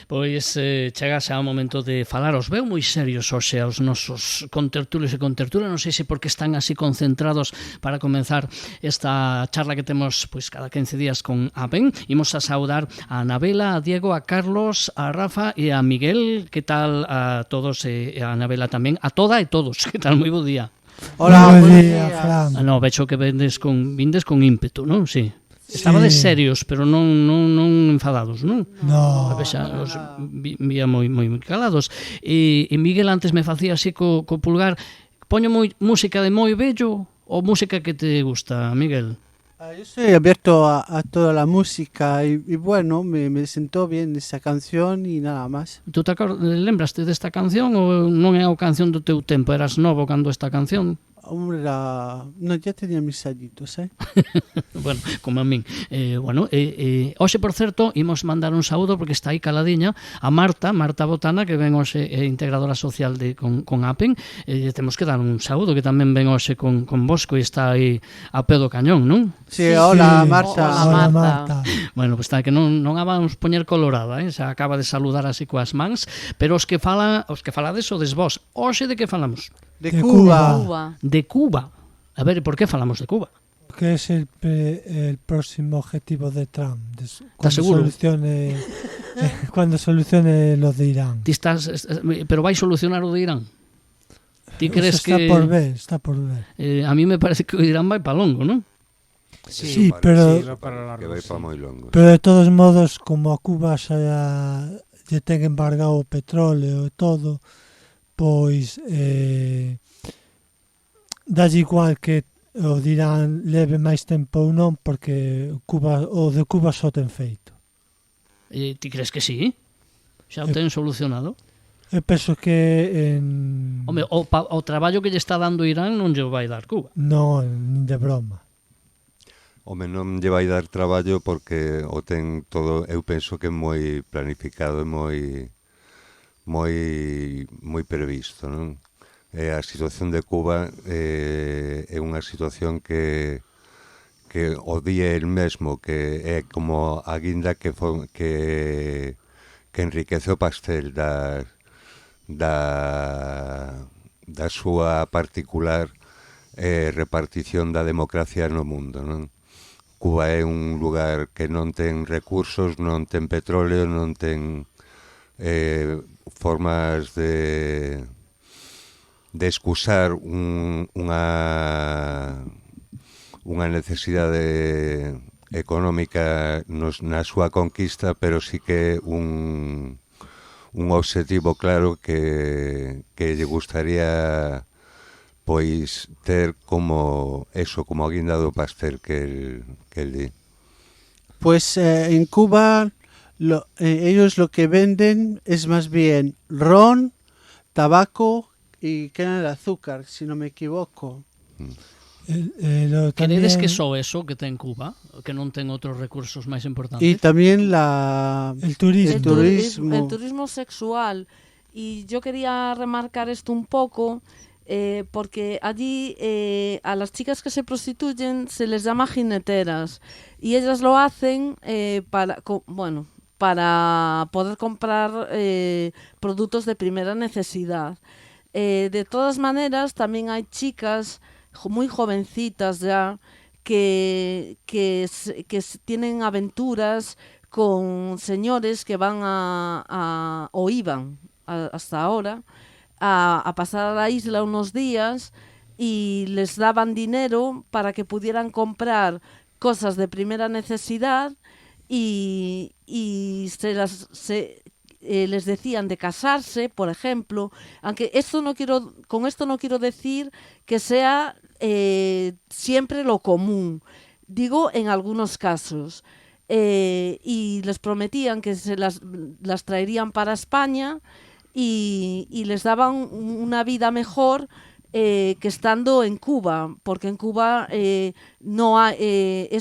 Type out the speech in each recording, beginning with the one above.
Pois chega xa o momento de falar. Os veo moi serios hoxe aos nosos contertulios e contertulias. Non sei se porque están así concentrados para comenzar esta charla que temos pois cada 15 días con APEN. Imos a saudar a Anabela, a Diego, a Carlos, a Rafa e a Miguel. Que tal a todos e a Anabela tamén? A toda e todos. Que tal? Moi bo día. Hola, buenos días, Fran. No, vexo que vindes con ímpetu, non? Sí. Estabades serios, pero non enfadados, non? No. Os vía moi calados. E Miguel antes me facía así co pulgar. Poño música de moi bello ou música que te gusta, Miguel? Yo estoy abierto a toda la música y bueno, me sentó bien esa canción y nada más. Tú lembraste desta canción ou non é a canción do teu tempo? Eras novo cando esta canción? Hombre, no, ya tenía mis añitos, ¿eh? Bueno, como a min. Hoxe, por certo, imos mandar un saúdo porque está aí caladiña a Marta Botana, que ven hoxe integradora social con APEN. Temos que dar un saúdo, que tamén ven hoxe con Bosco e está aí a pé do cañón, non? Sí, hola, Marta. Hola, Marta. Bueno, pues está que non a vamos poñer colorada, xa acaba de saludar así coas mans, pero os que falades o des vos. Hoxe de que falamos? De Cuba. De Cuba. A ver, por qué falamos de Cuba? Porque es el próximo objetivo de Trump. ¿Estás seguro? Cuando solucione lo de Irán. Pero vai solucionar o de Irán? Ti crees está que... Está por ver. A mí me parece que o Irán vai pa longo, non? Sí, pero que vai pa moi longo. Pero de todos modos, como a Cuba xa lle ten embargado o petróleo e todo, pois dalle igual que o dirán leve máis tempo ou non, porque o de Cuba só ten feito. Ti crees que sí? Xa o ten solucionado? Eu penso que Home, o traballo que lle está dando Irán non lle vai dar Cuba. Non, nin de broma. Home, non lle vai dar traballo porque o ten todo, eu penso que é moi planificado e moi previsto, non? A situación de Cuba é unha situación que o día el mesmo, que é como a guinda que enriquece o pastel da súa particular repartición da democracia no mundo, non? Cuba é un lugar que non ten recursos, non ten petróleo, non ten formas de excusar unha necesidade económica na súa conquista, pero sí que un obxectivo claro que lle gustaría pois ter como a guinda do pastel que el di. Pues en Cuba ellos lo que venden es más bien ron, tabaco y caña de azúcar, si no me equivoco. Credes que só eso que ten Cuba, que non ten outros recursos máis importantes? Y también el turismo. El turismo sexual. Y yo quería remarcar esto un poco, porque allí a las chicas que se prostituyen se les llama jineteras, y ellas lo hacen para poder comprar productos de primera necesidad. De todas maneras, también hay chicas muy jovencitas ya que tienen aventuras con señores que van o iban hasta ahora a pasar a la isla unos días, y les daban dinero para que pudieran comprar cosas de primera necesidad, y les decían de casarse, por ejemplo, aunque con esto no quiero decir que sea siempre lo común, digo en algunos casos, y les prometían que se las traerían para España y les daban una vida mejor que estando en Cuba, porque en Cuba es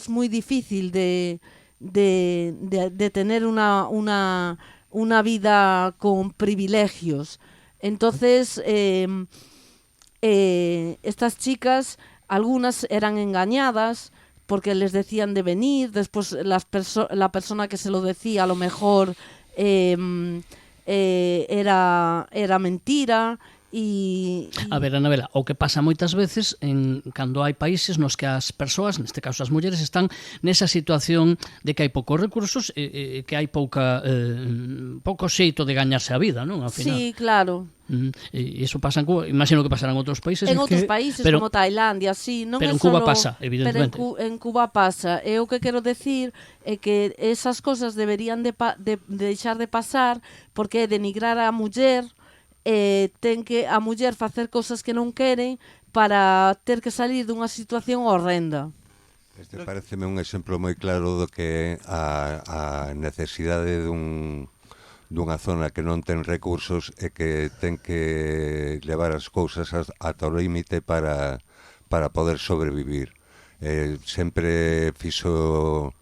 muy difícil de tener una vida con privilegios. Entonces, estas chicas, algunas eran engañadas porque les decían de venir, después la persona que se lo decía a lo mejor era mentira. A ver, Anabela, o que pasa moitas veces cando hai países nos que as persoas, neste caso as mulleres, están nesa situación de que hai poucos recursos e que hai pouco xeito de gañarse a vida, non? Ao final. Sí, claro. E iso pasa en Cuba, imagino que pasará en outros países. En outros países como Tailandia, sí, non pero é en Cuba solo, pasa, evidentemente. Pero en Cuba pasa. E o que quero decir é que esas cosas deberían de deixar de pasar, porque é denigrar a muller, ten que a muller facer cousas que non queren para ter que salir dunha situación horrenda. Este pareceme un exemplo moi claro do que a necesidade dunha zona que non ten recursos e que ten que levar as cousas ata o límite para poder sobrevivir. Sempre fixo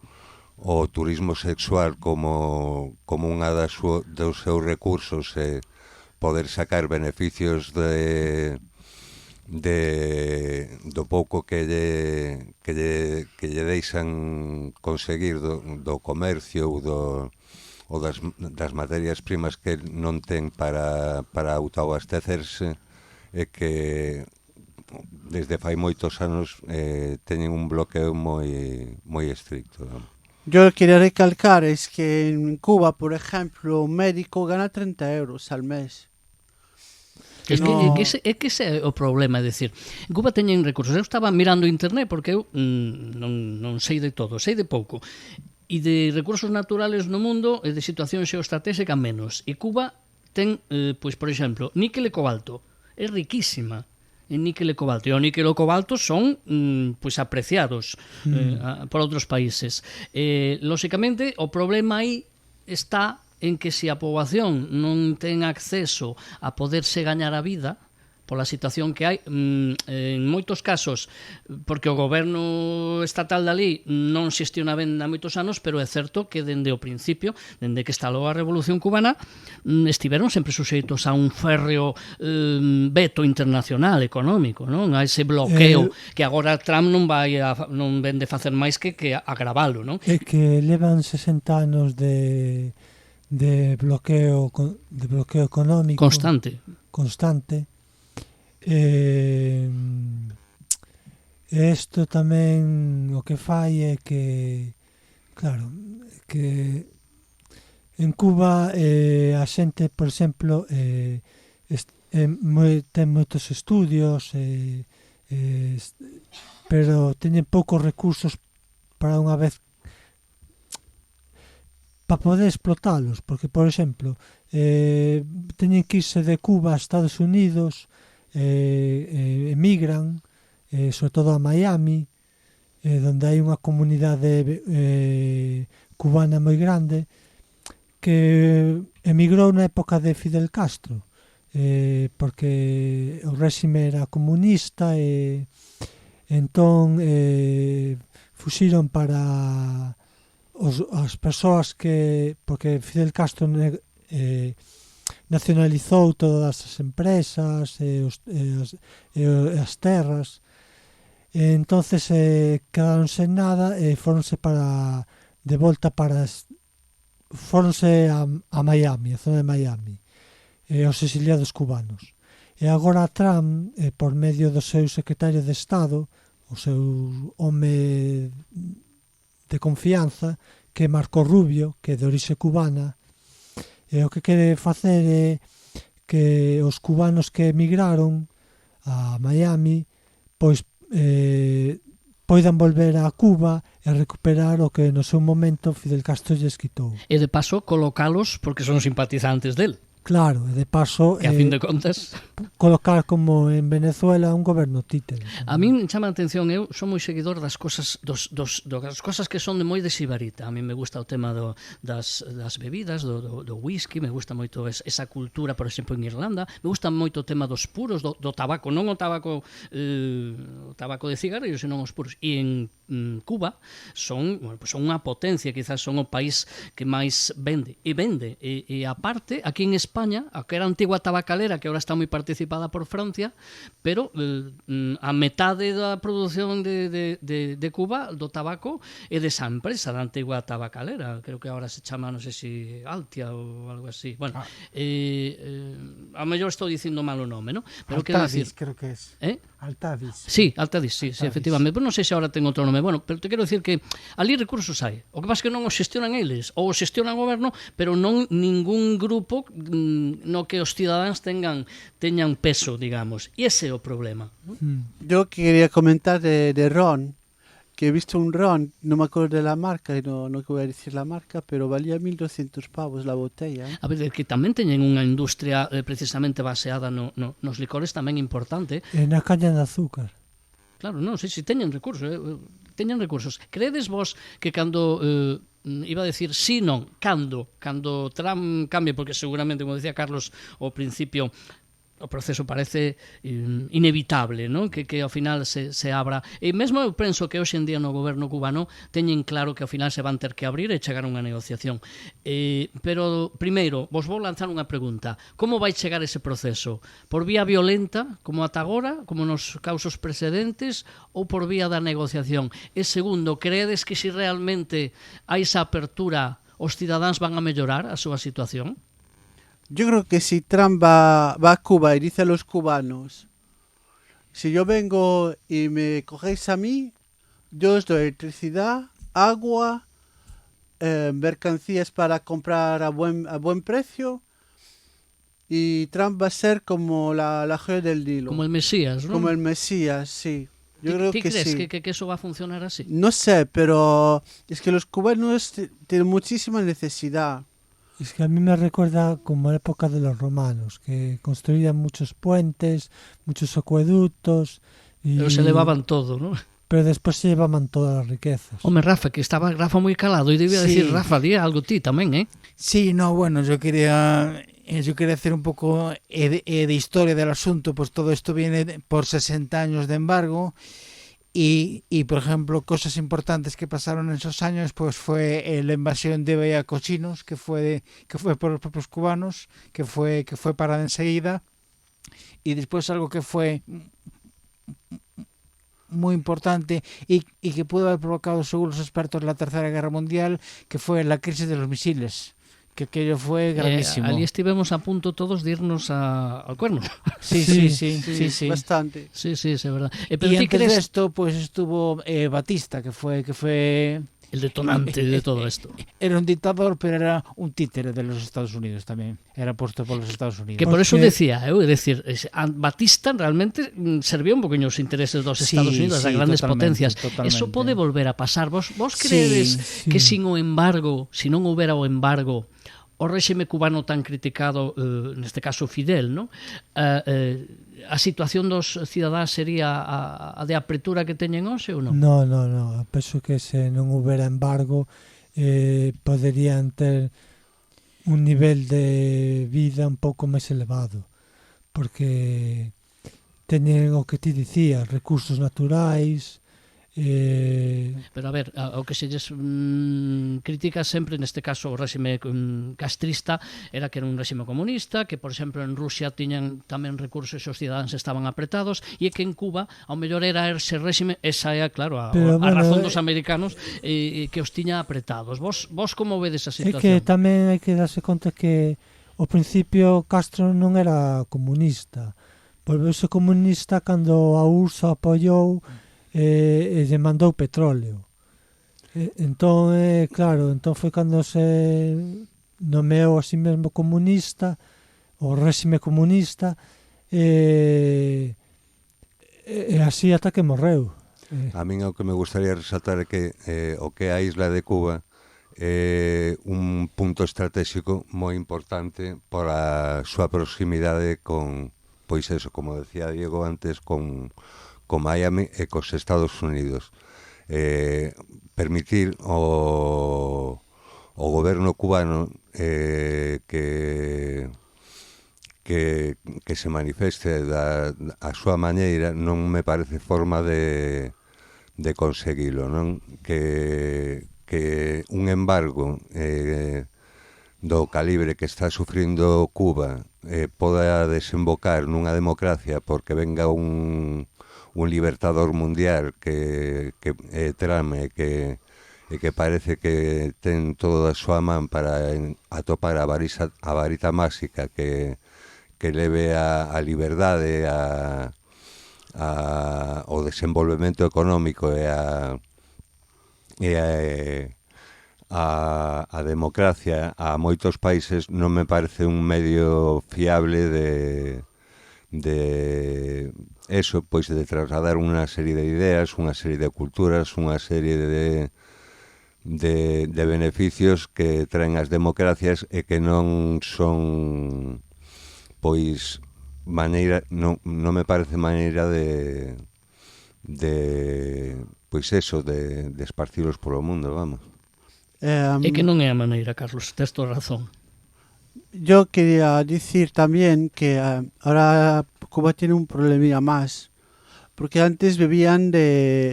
o turismo sexual como unha dos seus recursos e poder sacar beneficios do pouco que lle deixan conseguir do comercio ou das materias primas que non ten para autoabastecerse, e que desde fai moitos anos teñen un bloqueo moi estricto, non? Yo quería recalcar es que en Cuba, por ejemplo, un médico gana 30 euros al mes. Que ese é o problema, é dicir, en Cuba teñen recursos. Eu estaba mirando internet porque eu non sei de todo, sei de pouco. E de recursos naturales no mundo e de situación xeoestratégica menos. E Cuba ten, pois, por exemplo, níquel e cobalto. É riquísima en níquel e cobalto. E o níquel e o cobalto son pois apreciados por outros países. Lóxicamente, o problema aí está en que se a poboación non ten acceso a poderse gañar a vida pola situación que hai, en moitos casos, porque o goberno estatal dali non xestiona ben há moitos anos, pero é certo que dende o principio, dende que estalou a Revolución Cubana, estiveron sempre suxeitos a un férreo veto internacional económico, non? A ese bloqueo que agora Trump non vende facer máis que agravalo, non? É que levan 60 anos de bloqueo económico constante. Isto tamén o que fai é que, claro, que en Cuba a xente, por exemplo, ten moitos estudios, pero teñen poucos recursos para unha vez para poder explotalos, porque, por exemplo, teñen que irse de Cuba a Estados Unidos, emigran, sobre todo a Miami, donde hai unha comunidade cubana moi grande, que emigrou na época de Fidel Castro, porque o réxime era comunista, e entón fuxiron para as persoas que, porque Fidel Castro nacionalizou todas as empresas e as terras, e entonces quedaron sen nada e fóronse de volta fóronse a Miami, a zona de Miami, os exiliados cubanos. E agora Trump, por medio do seu secretario de Estado, o seu home de confianza, que é Marco Rubio, que é de orixe cubana, e o que quere facer é que os cubanos que emigraron a Miami pois poidan volver a Cuba e recuperar o que no seu momento Fidel Castro lles quitou. E de paso colocalos porque son simpatizantes del. Claro, e de paso que a fin de contas colocar como en Venezuela un goberno títere. A min chama a atención, eu son moi seguidor das cosas das cosas que son de moi de sibarita. A min me gusta o tema das bebidas, do whisky, me gusta moito esa cultura, por exemplo, en Irlanda. Me gusta moito o tema dos puros, do tabaco, non o tabaco de cigarrillo, senón os puros. E en Cuba son unha potencia, quizás son o país que máis vende e aparte, aquí en España, a que era a antigua tabacalera, que ahora está moi participada por Francia, pero a metade da produción de Cuba, do tabaco, é desa empresa da antigua tabacalera, creo que ahora se chama, non sei se Altia ou algo así. Bueno, a mellor estou dicindo mal o nome, ¿no? Pero quero Altadis, decir, creo que es. Sí, Altadis. Altadis, sí, Altadis. efectivamente. Pero non sei se agora ten outro nome. Bueno, pero te quero dicir que ali recursos hai. O que pasa é que non os xestionan eles, ou os xestionan o goberno, pero non ningún grupo no que os cidadáns teñan peso, digamos. E ese é o problema. ¿No? Yo quería comentar de ron, que he visto un ron, no me acuerdo de la marca, no voy a decir la marca, pero valía 1.200 pavos la botella. A ver, que tamén teñen unha industria precisamente baseada nos licores tamén importante. E na caña de azúcar. Claro, non, si teñen recursos, teñen recursos. Credes vos que cando iba a decir sí, non, cando Trump cambie, porque seguramente, como decía Carlos ao principio, o proceso parece inevitable, non? Que ao final se abra. E mesmo eu penso que hoxe en día no goberno cubano teñen claro que ao final se van ter que abrir e chegar a unha negociación. Pero, primeiro, vos vou lanzar unha pregunta. Como vai chegar ese proceso? Por vía violenta, como ata agora, como nos causos precedentes, ou por vía da negociación? E segundo, creedes que se realmente hai esa apertura, os cidadáns van a mellorar a súa situación? Yo creo que si Trump va a Cuba y dice a los cubanos, si yo vengo y me cogéis a mí, yo os doy electricidad, agua, mercancías para comprar a buen precio, y Trump va a ser como la joya del Nilo. Como el Mesías, ¿no? Como el Mesías, sí. Yo creo que crees sí. que eso va a funcionar así? No sé, pero es que los cubanos tienen muchísima necesidad. Es que a mí me recuerda como la época de los romanos, que construían muchos puentes, muchos acueductos. Pero se elevaban todo, ¿no? Pero despois se llevaban todas as riquezas. Home, Rafa, que estaba Rafa moi calado e debía decir, Rafa, di algo ti tamén, eh? Sí, no, bueno, yo quería hacer un poco de historia del asunto, pues todo esto viene por 60 años de embargo. Y, por ejemplo, cosas importantes que pasaron en esos años pues fue la invasión de Bahía Cochinos, que fue por los propios cubanos, que fue parada enseguida, y después algo que fue muy importante y que pudo haber provocado, según los expertos, la Tercera Guerra Mundial, que fue la crisis de los misiles, que aquello fue gravísimo. Ali estivemos a punto todos de irnos al cuerno. Sí. Bastante. Sí, es verdad. Pero y antes crees... de esto, pues estuvo Batista, que fue el detonante de todo esto. Era un dictador, pero era un títere de los Estados Unidos también. Era puesto por los Estados Unidos. Que por eso decía, é dicir, Batista realmente servía un poquinho os intereses dos Estados Unidos, das grandes potencias. Totalmente. Eso pode volver a pasar. Vos creedes que sin o embargo, se non houbera o embargo, o réxime cubano tan criticado, neste caso Fidel, ¿no? A situación dos cidadáns sería a de apertura que teñen hoxe ou non? No, penso que se non houbera embargo poderían ter un nivel de vida un pouco máis elevado, porque teñen o que ti dicías, recursos naturais. Pero a ver, o que se lles critica sempre, neste caso o réxime castrista, era que era un réxime comunista, que por exemplo en Rusia tiñan tamén recursos e os cidadáns estaban apretados, e que en Cuba ao mellor era ese réxime, esa é claro a razón dos americanos, que os tiña apretados. Vos como vedes a situación? É que tamén hai que darse conta que ao principio Castro non era comunista, volveuse comunista cando a URSS apoiou e lle mandou petróleo. Entón, claro, foi cando se nomeou a si mesmo comunista, o réxime comunista, e así ata que morreu. A min o que me gustaría resaltar é que o que é a isla de Cuba é un punto estratégico moi importante por a súa proximidade con, pois eso, como decía Diego antes, con Miami e cos Estados Unidos. Permitir o goberno cubano que se manifeste a súa maneira non me parece forma de conseguilo, non? Que un embargo do calibre que está sufrindo Cuba poda desembocar nunha democracia porque venga un libertador mundial que trame e que parece que ten toda a súa man para atopar a varita máxica que leve a liberdade, o desenvolvemento económico e a democracia a moitos países, non me parece un medio fiable de eso, pois de trasladar unha serie de ideas, unha serie de culturas, unha serie de beneficios que traen as democracias e que non son pois maneira, non me parece maneira de pois eso, de esparcilos polo mundo, vamos. É que non é a maneira, Carlos, tes toda razón. Yo quería decir también que ahora Cuba tiene un problemilla más, porque antes vivían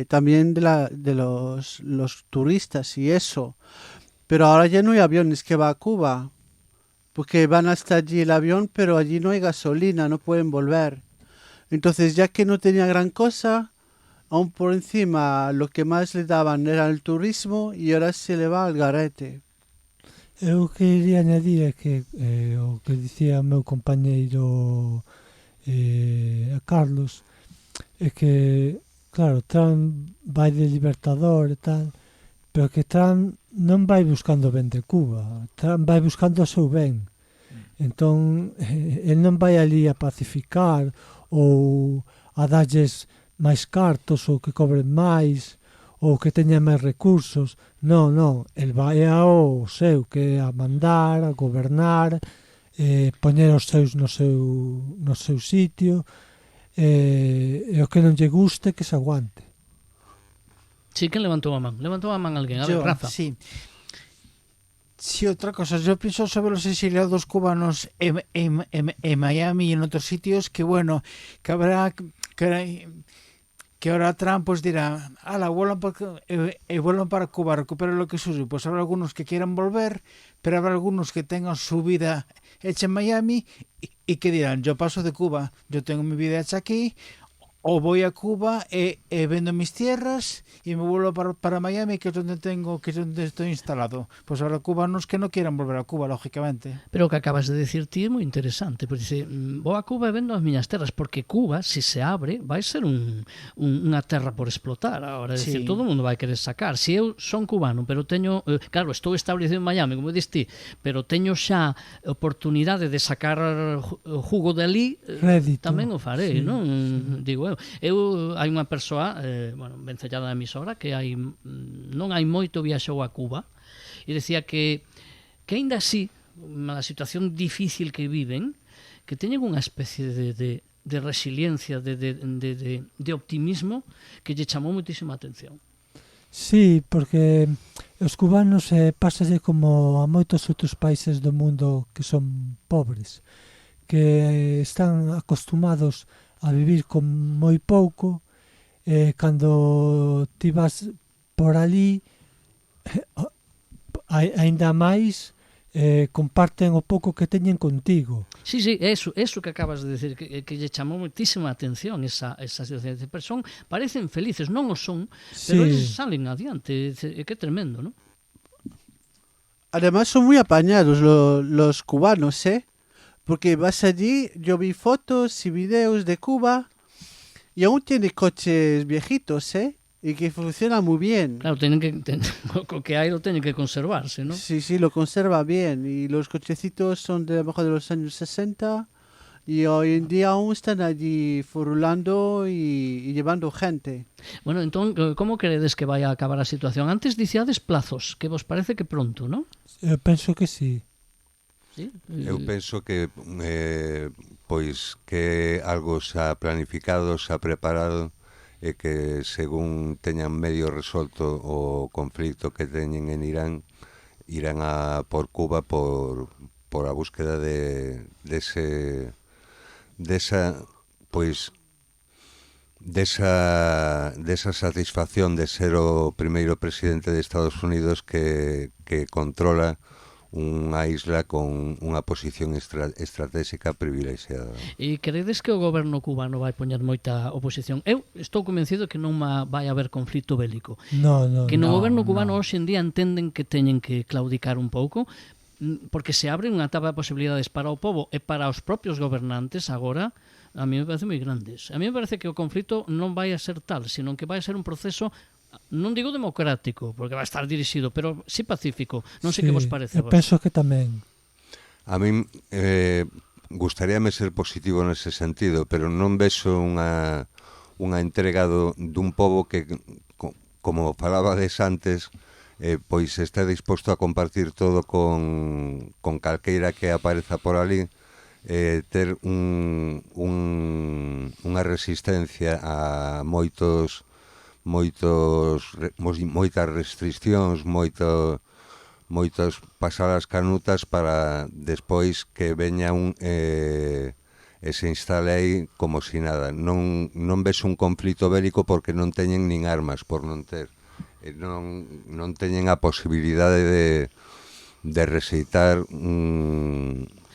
también de los turistas y eso, pero ahora ya no hay aviones que va a Cuba, porque van hasta allí el avión, pero allí no hay gasolina, no pueden volver. Entonces, ya que no tenía gran cosa, aún por encima lo que más le daban era el turismo y ahora se le va al garete. Eu quería añadir é que o que dicía o meu compañeiro Carlos é que, claro, Trump vai de libertador e tal, pero que Trump non vai buscando ben de Cuba, Trump vai buscando o seu ben. Entón, ele non vai ali a pacificar ou a darlles máis cartos ou que cobren máis ou que teñan máis recursos. Non, el vai ao seu, que é a mandar, a gobernar, poñer os seus no seu sitio, e o que non lle guste que se aguante. Sí, que levantou a man? Levantou a man alguén, a ver, Rafa. Sí. Sí, outra cosa, yo pienso sobre los exiliados cubanos en Miami y en otros sitios, que bueno, que habrá que ahora Trump pues dirá, vuelvan para Cuba, recuperen lo que es suyo. Pues habrá algunos que quieran volver, pero habrá algunos que tengan su vida hecha en Miami y que dirán, yo paso de Cuba, yo tengo mi vida hecha aquí, o voy a Cuba vendo mis tierras y me vuelvo para Miami, que es donde estoy instalado. Pues habrá cubanos que no quieran volver a Cuba, lógicamente. Pero o que acabas de decir ti é moi interesante, porque dice, vou a Cuba e vendo as miñas terras, porque Cuba, se se abre, vai ser unha terra por explotar. Ahora, decir, todo o mundo vai querer sacar. Se eu son cubano, pero teño, claro, estou establecido en Miami, como diste, pero teño xa oportunidade de sacar jugo de ali, tamén o farei, non? Digo, eu hai unha persoa, vencellada da emisora, que non hai moito viaxou a Cuba e decía que aínda así, na situación difícil que viven, que teñen unha especie de resiliencia, de optimismo que lle chamou moitísima atención. Sí, porque os cubanos pásalle como a moitos outros países do mundo que son pobres, que están acostumados a vivir con moi pouco, cando ti vas por ali, aínda máis, comparten o pouco que teñen contigo. Sí, eso que acabas de decir, que lle chamou moitísima atención esa situación. Pero parecen felices, non o son, pero eles salen adiante, que tremendo, non? Además son muy apañados los cubanos, porque vas allí, yo vi fotos y videos de Cuba y aún tiene coches viejitos, y que funcionan muy bien. Claro, lo que hay lo tienen que conservarse, ¿no? Sí, lo conserva bien y los cochecitos son de a lo mejor de los años 60 y hoy en día aún están allí furulando y llevando gente. Bueno, entón, como credes que vai a acabar a situación? Antes diciades plazos, que vos parece que pronto, non? Eu penso que sí. ¿Sí? Eu penso que pois que algo xa planificado, xa preparado e que según teñan medio resolto o conflito que teñen en Irán, irán a por Cuba por a búsqueda desa pois desa satisfacción de ser o primeiro presidente de Estados Unidos que controla unha isla con unha posición estratégica privilexiada. E credes que o goberno cubano vai poñer moita oposición? Eu estou convencido que non vai haber conflito bélico. No, Que no goberno cubano hoxe en día entenden que teñen que claudicar un pouco, porque se abre unha tapa de posibilidades para o pobo e para os propios gobernantes agora, a mí me parece moi grandes. A mí me parece que o conflito non vai a ser tal, sino que vai a ser un proceso, non digo democrático, porque vai estar dirixido, pero sí pacífico. Non sei que vos parece. Eu penso que tamén. A min gustaríame ser positivo nese sentido, pero non vexo unha entrega dun pobo que, como falabades antes, pois está disposto a compartir todo con calqueira que apareza por ali, ter unha resistencia a moitas restricións, moitas pasadas canutas para despois que veña e se instale aí como si nada. Non vexo un conflito bélico porque non teñen nin armas por non ter. Non teñen a posibilidade de recitar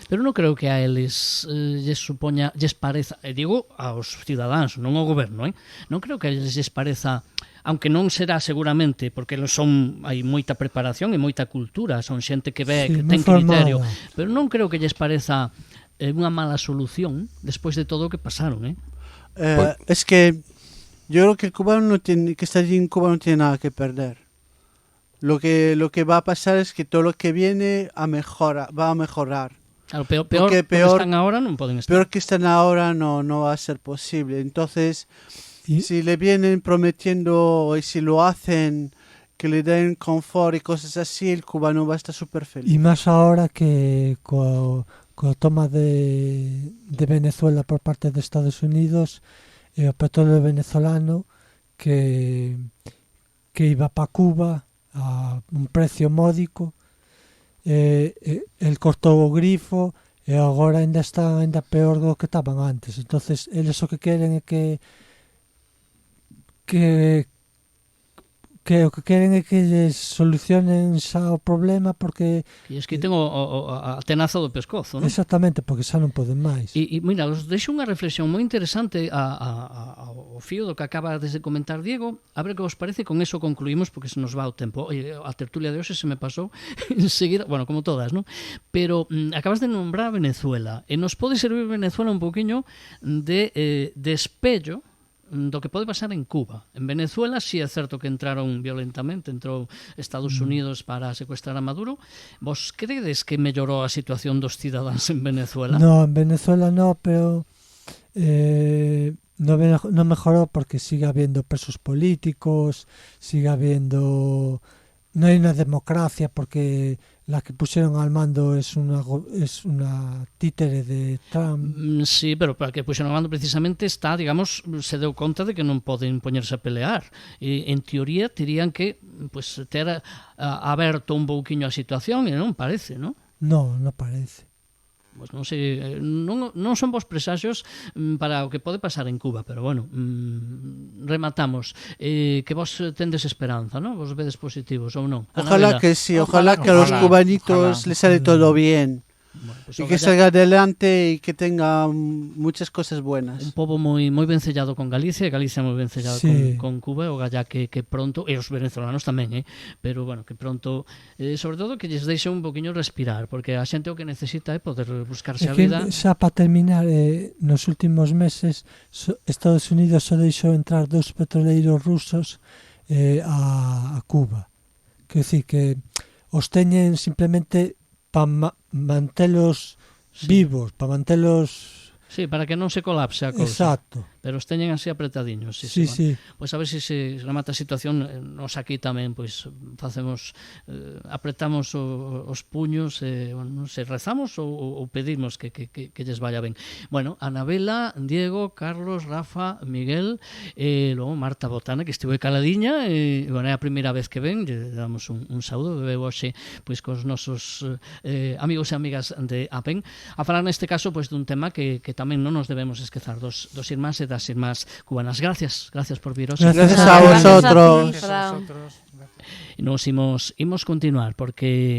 Pero non creo que a eles lles pareza, e digo aos cidadáns, non ao goberno, non creo que a eles lles pareza, aunque non será seguramente, porque hai moita preparación e moita cultura, son xente que ve, que ten criterio, pero non creo que lles pareza unha mala solución despois de todo o que pasaron, Es que yo creo que el cubano que está allí en Cuba no tiene nada que perder. Lo que va a pasar es que todo lo que viene va a mejorar. Claro, peor que están ahora non poden estar. Peor que están ahora no va a ser posible. Entonces, si le vienen prometiendo y si lo hacen, que le den confort y cosas así, el cubano va a estar súper feliz. Y más ahora que con toma de Venezuela por parte de Estados Unidos, o petróleo venezolano que iba para Cuba a un precio módico, el cortou o grifo e agora ainda está peor do que estaban antes. Entonces eles o que queren é que o que queren é que lles solucionen xa o problema, porque E es que ten a tenaza do pescozo, non? Exactamente, porque xa non poden máis. E mira, os deixo unha reflexión moi interesante ao fío do que acaba de comentar Diego. A ver que vos parece, con eso concluímos, porque se nos va o tempo. A tertulia de hoxe se me pasou enseguida, bueno, como todas, non? Pero acabas de nombrar Venezuela, e nos pode servir Venezuela un poquinho de espello do que pode pasar en Cuba. En Venezuela sí é certo que entraron violentamente, entrou Estados Unidos para secuestrar a Maduro. Vos credes que mellorou a situación dos cidadáns en Venezuela? No, en Venezuela no, pero no mejoró porque sigue habiendo presos políticos, sigue habiendo... No hay una democracia porque la que pusieron al mando es una títere de Trump. Sí, pero para que pusieron al mando precisamente está, digamos, se deu conta de que non poden poñerse a pelear. E, en teoría, terían que pues, ter aberto un pouquiño a situación e non parece, non? No parece. Pues non sei, non son vos presaxios para o que pode pasar en Cuba, pero bueno, rematamos. Que vos tendes esperanza, ¿no? Vos vedes positivos ou non? Ojalá que sí, ojalá que a los cubanitos les sale todo bien. Bueno, pues y que salga adelante y que tenga muchas cosas buenas. Un pobo moi vencellado con Galicia, e Galicia moi vencellado sí. con Cuba, o galla que pronto, e os venezolanos tamén, pero bueno, que pronto, sobre todo que lles deixe un poquinho respirar, porque a xente o que necesita é poder buscarse a vida. Xa para terminar, nos últimos meses Estados Unidos só deixou entrar 2 petroleiros rusos a Cuba. Quer decir que os teñen simplemente para mantelos vivos, para mantelos... Sí, para que non se colapse a cousa. Exacto. Pero os teñen así apretadiños. Sí. Pois a ver se remata a situación. Nos aquí tamén pois facemos, apretamos os puños, bueno, se rezamos ou pedimos que lles vaya ben. Bueno, Anabela, Diego, Carlos, Rafa, Miguel, logo Marta Botana, que estivo caladiña, bueno, é a primeira vez que ven, lle damos un saúdo, bebeu hoxe pois cos nosos amigos e amigas de APEN, a falar neste caso pois dun tema que tamén tamén non nos debemos esquezar dos irmáns e das irmás cubanas. Gracias por viros. Gracias Nada, a vosotros. ti, Fran. E nos imos continuar porque